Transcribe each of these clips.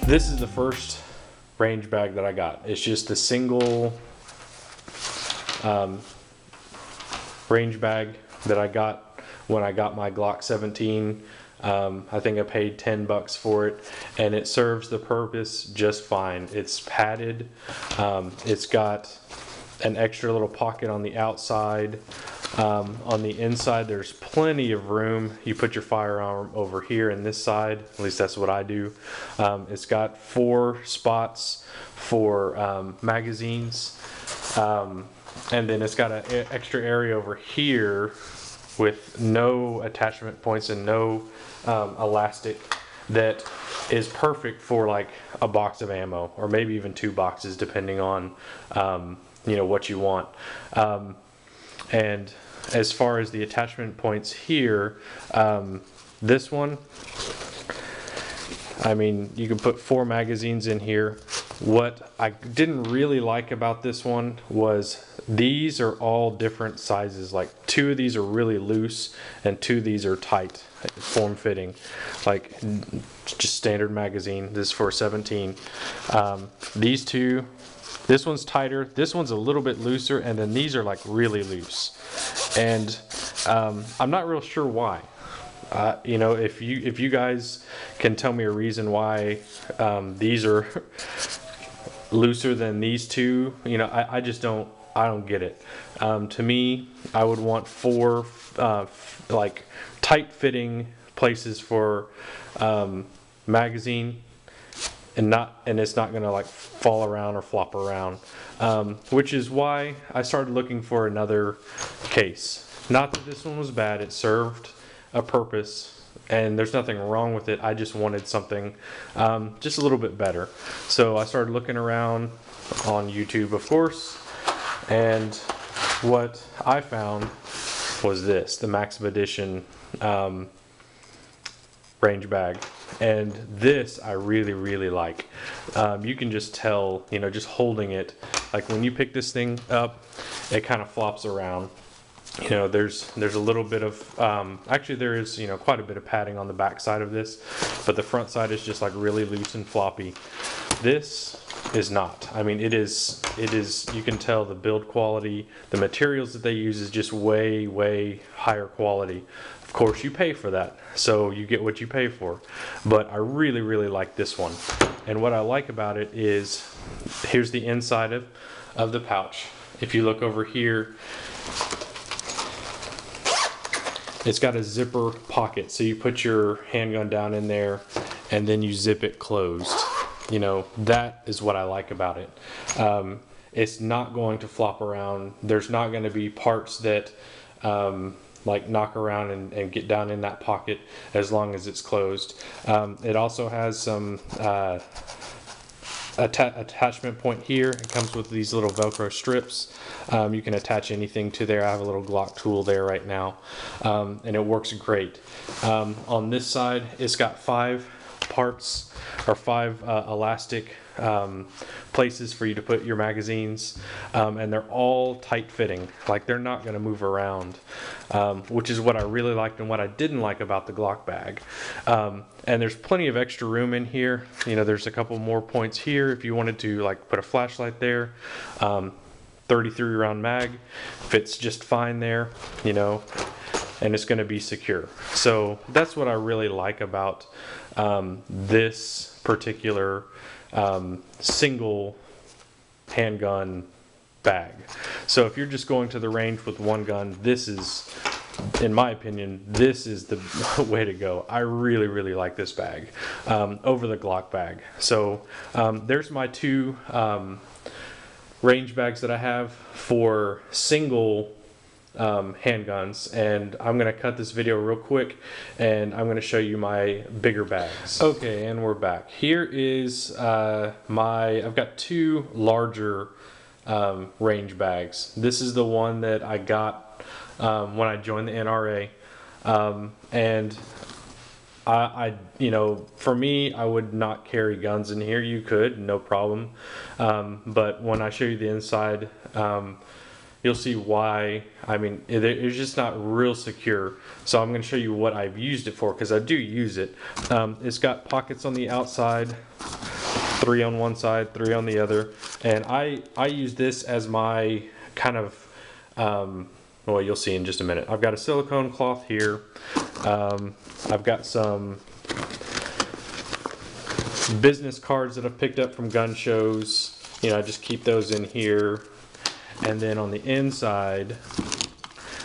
This is the first range bag that I got. It's just a single range bag that I got when I got my Glock 17. I think I paid 10 bucks for it, and it serves the purpose just fine. It's padded. It's got an extra little pocket on the outside. On the inside, there's plenty of room. You put your firearm over here in this side, at least that's what I do. It's got 4 spots for magazines, and then it's got an extra area over here with no attachment points and no elastic that is perfect for like a box of ammo, or maybe even 2 boxes depending on you know, what you want. And as far as the attachment points here, this one, I mean, you can put 4 magazines in here. What I didn't really like about this one was these are all different sizes. Like 2 of these are really loose and 2 of these are tight, form-fitting, like just standard magazine. This is for 17. These 2, this one's tighter, this one's a little bit looser, and then these are like really loose. And I'm not real sure why. You know, if you guys can tell me a reason why these are looser than these 2, you know, I just don't get it. To me, I would want 4 like tight fitting places for magazine, and it's not gonna like fall around or flop around, which is why I started looking for another case. Not that this one was bad, it served a purpose and there's nothing wrong with it. I just wanted something just a little bit better. So I started looking around on YouTube, of course, and what I found was this, the Maxim Edition range bag. And this I really like. You can just tell, you know, just holding it, like when you pick this thing up, it kind of flops around. You know, there's a little bit of actually there is, you know, quite a bit of padding on the back side of this, but the front side is just like really loose and floppy. This is not. I mean, it is, you can tell the build quality, the materials that they use is just way higher quality. Of course you pay for that, so you get what you pay for, but I really like this one. And what I like about it is, here's the inside of the pouch. If you look over here, it's got a zipper pocket, so you put your handgun down in there and then you zip it closed. You know, that is what I like about it. It's not going to flop around. There's not going to be parts that like knock around and get down in that pocket as long as it's closed. It also has some attachment point here. It comes with these little Velcro strips. You can attach anything to there. I have a little Glock tool there right now, and it works great. On this side, it's got 5 parts, or 5 elastic places for you to put your magazines, and they're all tight fitting, like they're not going to move around, which is what I really liked and what I didn't like about the Glock bag. And there's plenty of extra room in here. You know, there's a couple more points here if you wanted to like put a flashlight there. 33 round mag fits just fine there, you know, and it's going to be secure. So that's what I really like about this particular single handgun bag. So if you're just going to the range with one gun, this is, in my opinion, this is the way to go. I really like this bag over the Glock bag. So there's my 2 range bags that I have for single handguns, and I'm gonna cut this video real quick and I'm gonna show you my bigger bags. Okay, and we're back. Here is I've got 2 larger range bags. This is the one that I got when I joined the NRA, and I you know, for me, I would not carry guns in here. You could, no problem, but when I show you the inside, you'll see why. I mean, it's just not real secure. So I'm going to show you what I've used it for, because I do use it. It's got pockets on the outside 3 on one side, 3 on the other, and I use this as my kind of well, you'll see in just a minute. I've got a silicone cloth here. I've got some business cards that I've picked up from gun shows. You know, I just keep those in here. And then on the inside,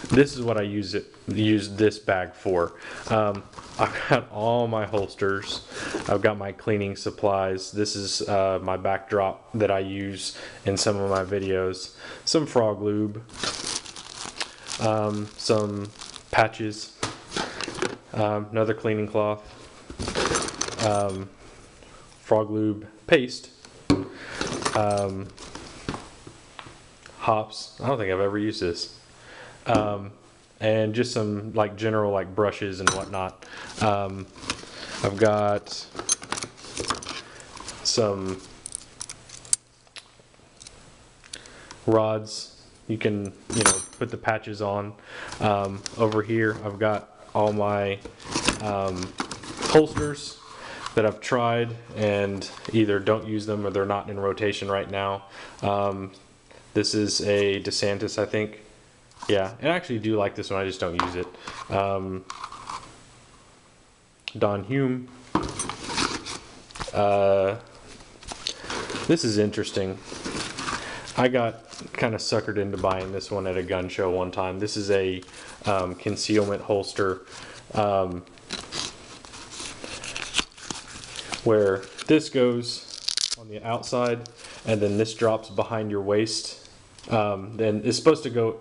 this is what I use this bag for. I've got all my holsters. I've got my cleaning supplies. This is my backdrop that I use in some of my videos. Some frog lube. Some patches. Another cleaning cloth. Frog lube paste. Hops. I don't think I've ever used this. And just some like general like brushes and whatnot. I've got some rods. You can, you know, put the patches on. Over here I've got all my holsters that I've tried and either don't use them or they're not in rotation right now. This is a DeSantis, I think. Yeah, and I actually do like this one, I just don't use it. Don Hume. This is interesting. I got kind of suckered into buying this one at a gun show one time. This is a concealment holster where this goes on the outside and then this drops behind your waist. Then it's supposed to go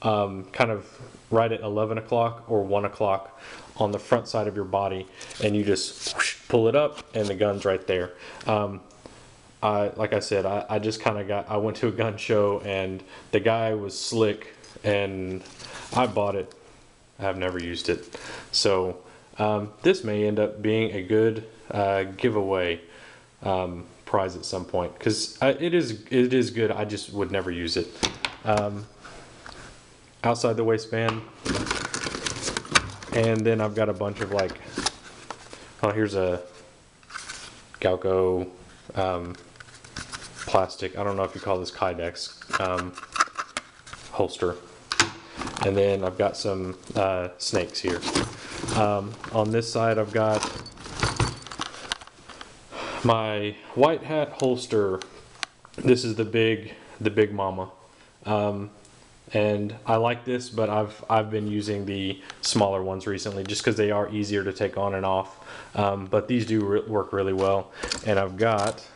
kind of right at 11 o'clock or 1 o'clock on the front side of your body, and you just whoosh, pull it up and the gun's right there. Like I said, I just kind of I went to a gun show and the guy was slick and I bought it. I have never used it. So this may end up being a good giveaway prize at some point, because it is good. I just would never use it. Outside the waistband, and then I've got a bunch of like, oh, here's a Galco plastic, I don't know if you call this Kydex holster, and then I've got some snakes here. On this side I've got my white hat holster. This is the big mama, and I like this, but I've been using the smaller ones recently just because they are easier to take on and off. But these do work really well. And I've got,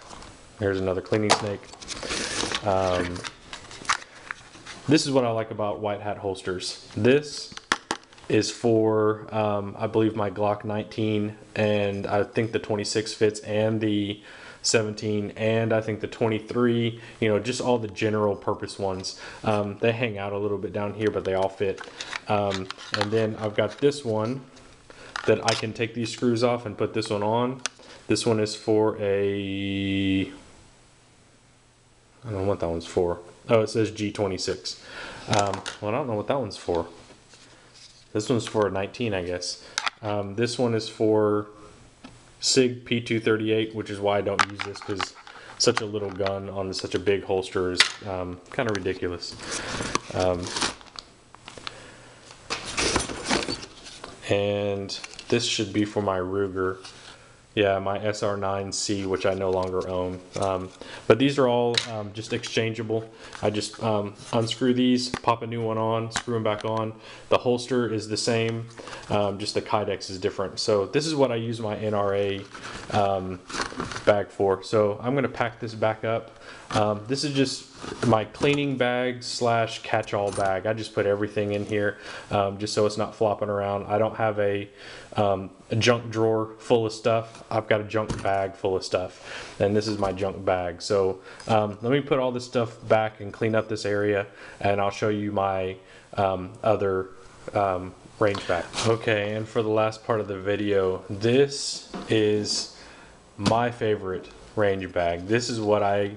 here's another cleaning snake. This is what I like about white hat holsters. This is for I believe my Glock 19, and I think the 26 fits, and the 17, and I think the 23, you know, just all the general purpose ones. They hang out a little bit down here, but they all fit. And then I've got this one that I can take these screws off and put this one on. This one is for a, I don't know what that one's for. Oh, it says G26. Well, I don't know what that one's for. This one's for a 19, I guess. This one is for SIG P238, which is why I don't use this, because such a little gun on such a big holster is kind of ridiculous. And this should be for my Ruger. Yeah, my SR9C, which I no longer own. But these are all just exchangeable. I just unscrew these, pop a new one on, screw them back on. The holster is the same, just the Kydex is different. So this is what I use my NRA bag for. So I'm gonna pack this back up. This is just my cleaning bag slash catch-all bag. I just put everything in here just so it's not flopping around. I don't have a junk drawer full of stuff. I've got a junk bag full of stuff, and this is my junk bag. So let me put all this stuff back and clean up this area, and I'll show you my other range bag. Okay, and for the last part of the video, this is my favorite range bag. This is what I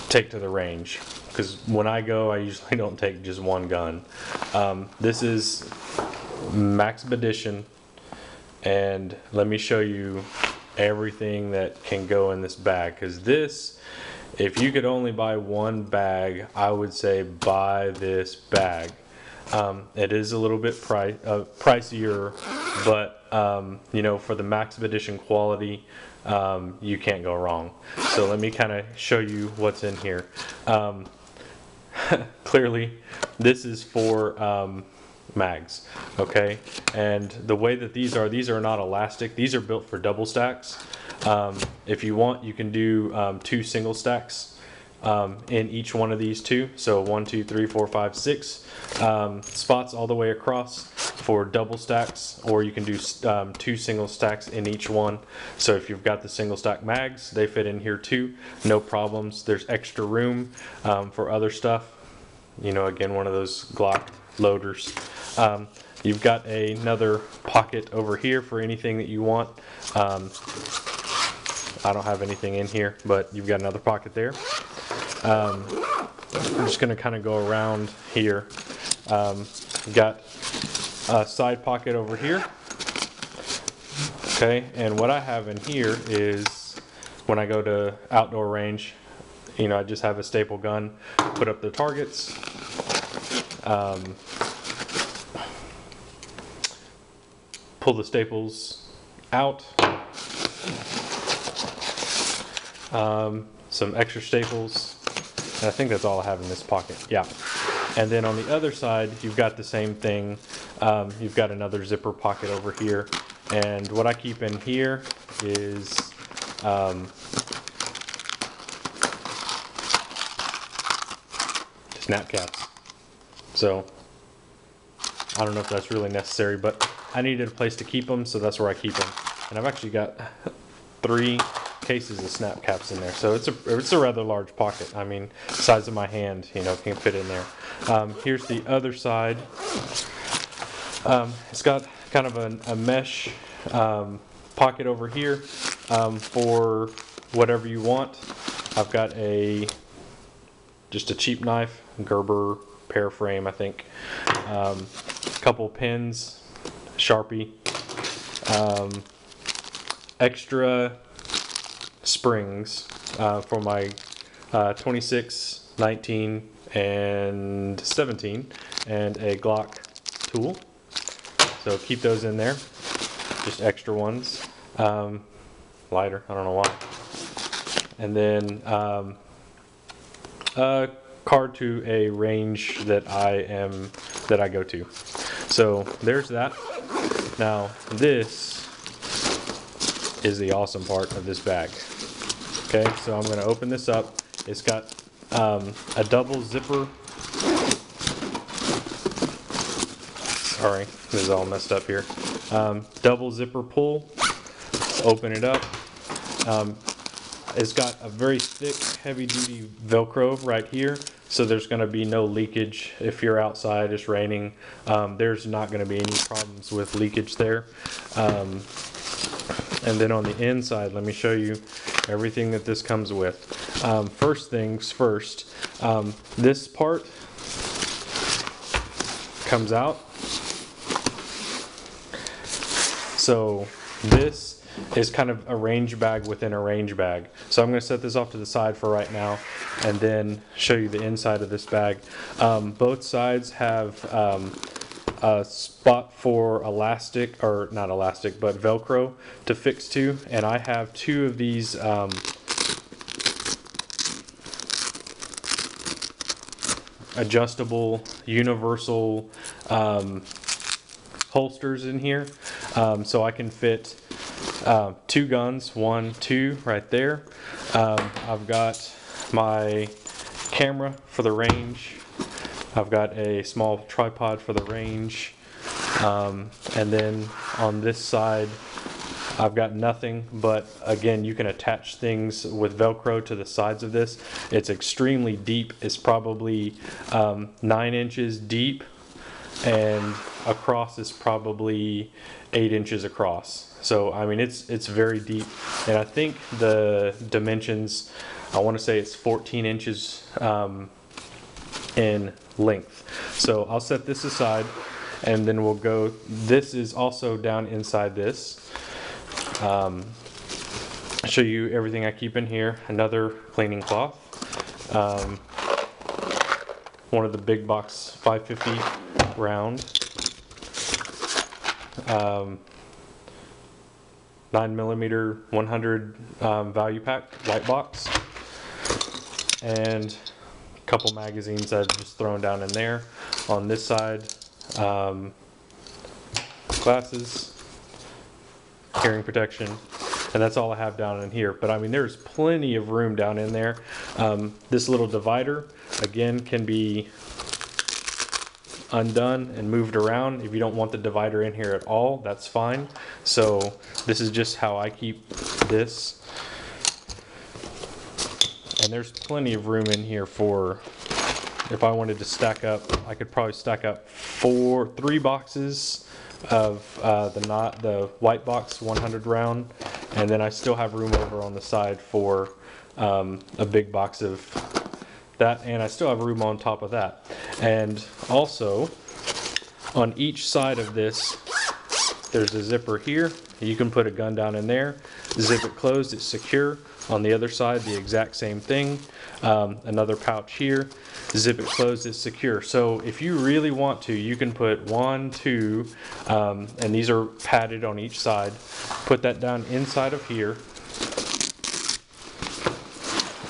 take to the range, because when I go, I usually don't take just one gun. This is Maxpedition, and let me show you everything that can go in this bag, because this, if you could only buy one bag, I would say buy this bag. It is a little bit pricier, but you know, for the Max Edition quality, you can't go wrong. So let me kind of show you what's in here. Clearly, this is for mags, okay? And the way that these are not elastic. These are built for double stacks. If you want, you can do 2 single stacks in each one of these two. So 1, 2, 3, 4, 5, 6 spots all the way across for double stacks, or you can do 2 single stacks in each one. So if you've got the single stack mags, they fit in here too, no problems. There's extra room for other stuff. You know, again, one of those Glock loaders. You've got another pocket over here for anything that you want. I don't have anything in here, but you've got another pocket there. I'm just going to kind of go around here. Got a side pocket over here. Okay, and what I have in here is when I go to outdoor range, you know, I just have a staple gun, put up the targets. Pull the staples out. Some extra staples. And I think that's all I have in this pocket. Yeah. And then on the other side, you've got the same thing. You've got another zipper pocket over here. And what I keep in here is snap caps. So I don't know if that's really necessary, but I needed a place to keep them, so that's where I keep them. And I've actually got 3 cases of snap caps in there, so it's a rather large pocket. I mean, size of my hand, you know, can fit in there. Here's the other side. It's got kind of a mesh pocket over here for whatever you want. I've got just a cheap knife, Gerber pear frame, I think. Couple pins, Sharpie, extra springs for my 26, 19, and 17, and a Glock tool. So keep those in there, just extra ones. Lighter, I don't know why. And then a card to a range that I go to. So there's that. Now this is the awesome part of this bag. Okay, so I'm going to open this up. It's got a double zipper. Sorry, this is all messed up here. Double zipper pull. Open it up. It's got a very thick, heavy-duty Velcro right here, so there's going to be no leakage if you're outside, it's raining. There's not going to be any problems with leakage there. And then on the inside, let me show you everything that this comes with. First things first, this part comes out. So this is kind of a range bag within a range bag. So I'm going to set this off to the side for right now and then show you the inside of this bag. Both sides have a spot for elastic, or not elastic, but Velcro to fix to, and I have 2 of these adjustable universal holsters in here, so I can fit 2 guns, 1, 2 right there. I've got my camera for the range. I've got a small tripod for the range, and then on this side I've got nothing, but again, you can attach things with Velcro to the sides of this. It's extremely deep. It's probably 9 inches deep, and across is probably 8 inches across. So I mean, it's very deep, and I think the dimensions, I want to say it's 14 inches in length. So I'll set this aside, and then we'll go. This is also down inside this. show you everything I keep in here. Another cleaning cloth. One of the big box 550 round. 9mm 100 value pack white box, and a couple magazines I've just thrown down in there. On this side, glasses, hearing protection, and that's all I have down in here. But I mean, there's plenty of room down in there. This little divider again can be undone and moved around. If you don't want the divider in here at all, that's fine. So this is just how I keep this. And there's plenty of room in here for, if I wanted to stack up, I could probably stack up 3 boxes of the white box 100 round, and then I still have room over on the side for a big box of that, and I still have room on top of that. And also on each side of this, there's a zipper here. You can put a gun down in there, zip it closed, it's secure. On the other side, the exact same thing. Another pouch here, zip it closed, it's secure. So if you really want to, you can put 1, 2, and these are padded on each side. Put that down inside of here.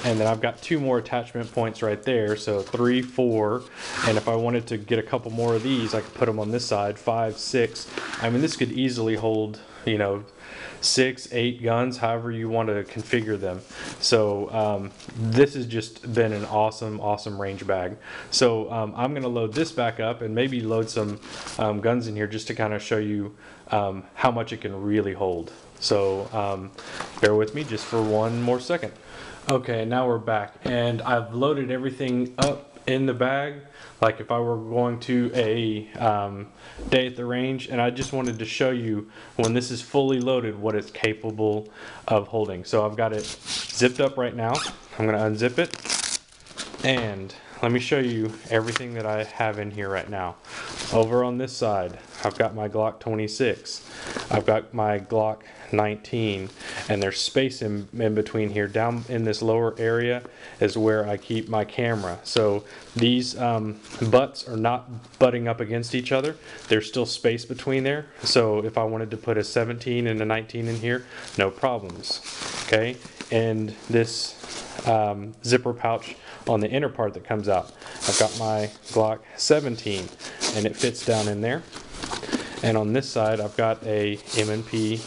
And then I've got 2 more attachment points right there, so 3, 4, and if I wanted to get a couple more of these, I could put them on this side, 5, 6. I mean, this could easily hold, you know, 6, 8 guns, however you want to configure them. So this has just been an awesome range bag. So I'm going to load this back up and maybe load some guns in here just to kind of show you how much it can really hold. So bear with me just for one more second. Okay, now we're back, and I've loaded everything up in the bag like if I were going to a day at the range, and I just wanted to show you when this is fully loaded what it's capable of holding. So I've got it zipped up right now. I'm going to unzip it, and let me show you everything that I have in here right now. Over on this side, I've got my Glock 26. I've got my Glock 19, and there's space in between here. Down in this lower area is where I keep my camera. So these butts are not butting up against each other. There's still space between there. So if I wanted to put a 17 and a 19 in here, no problems. Okay, and this zipper pouch on the inner part that comes out, I've got my Glock 17, and it fits down in there. And on this side, I've got a M&P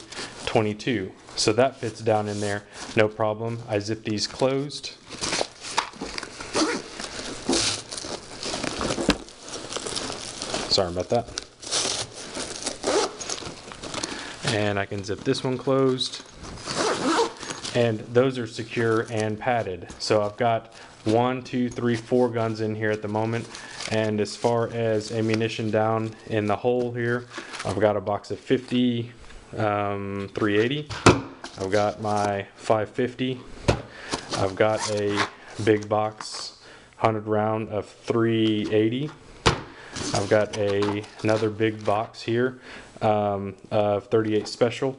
22, so that fits down in there, no problem. I zip these closed. Sorry about that. And I can zip this one closed. And those are secure and padded. So I've got 1, 2, 3, 4 guns in here at the moment. And as far as ammunition down in the hole here, I've got a box of 50 380. I've got my 550. I've got a big box 100 round of 380. I've got another big box here of 38 special,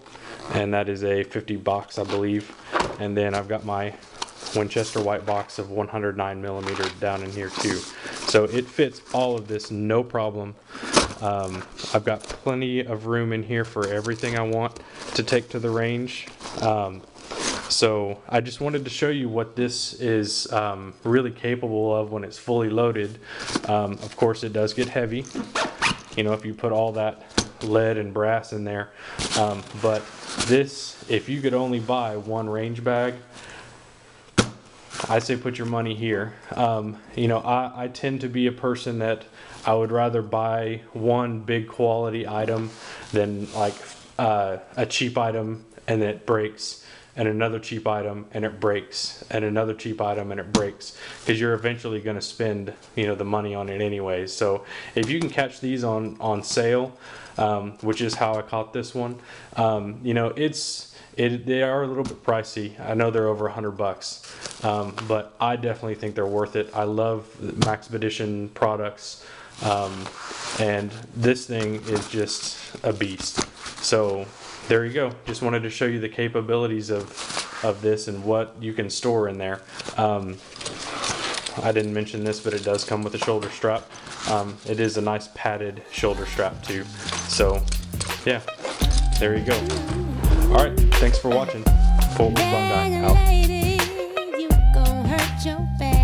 and that is a 50 box, I believe. And then I've got my Winchester white box of 109mm down in here too. So it fits all of this, no problem. I've got plenty of room in here for everything I want to take to the range. So I just wanted to show you what this is really capable of when it's fully loaded. Of course, it does get heavy, you know, if you put all that lead and brass in there. But this, if you could only buy one range bag, I say put your money here. You know, I tend to be a person that I would rather buy one big quality item than like a cheap item and it breaks, and another cheap item and it breaks, and another cheap item and it breaks, because you're eventually going to spend, you know, the money on it anyways. So if you can catch these on sale, which is how I caught this one, you know, they are a little bit pricey. I know they're over $100, but I definitely think they're worth it. I love Maxpedition products, and this thing is just a beast. So there you go. Just wanted to show you the capabilities of of this and what you can store in there. I didn't mention this, but it does come with a shoulder strap. It is a nice padded shoulder strap too. So yeah, there you go. All right, thanks for watching. Fort Worth Buckeye out. You gon' hurt your back.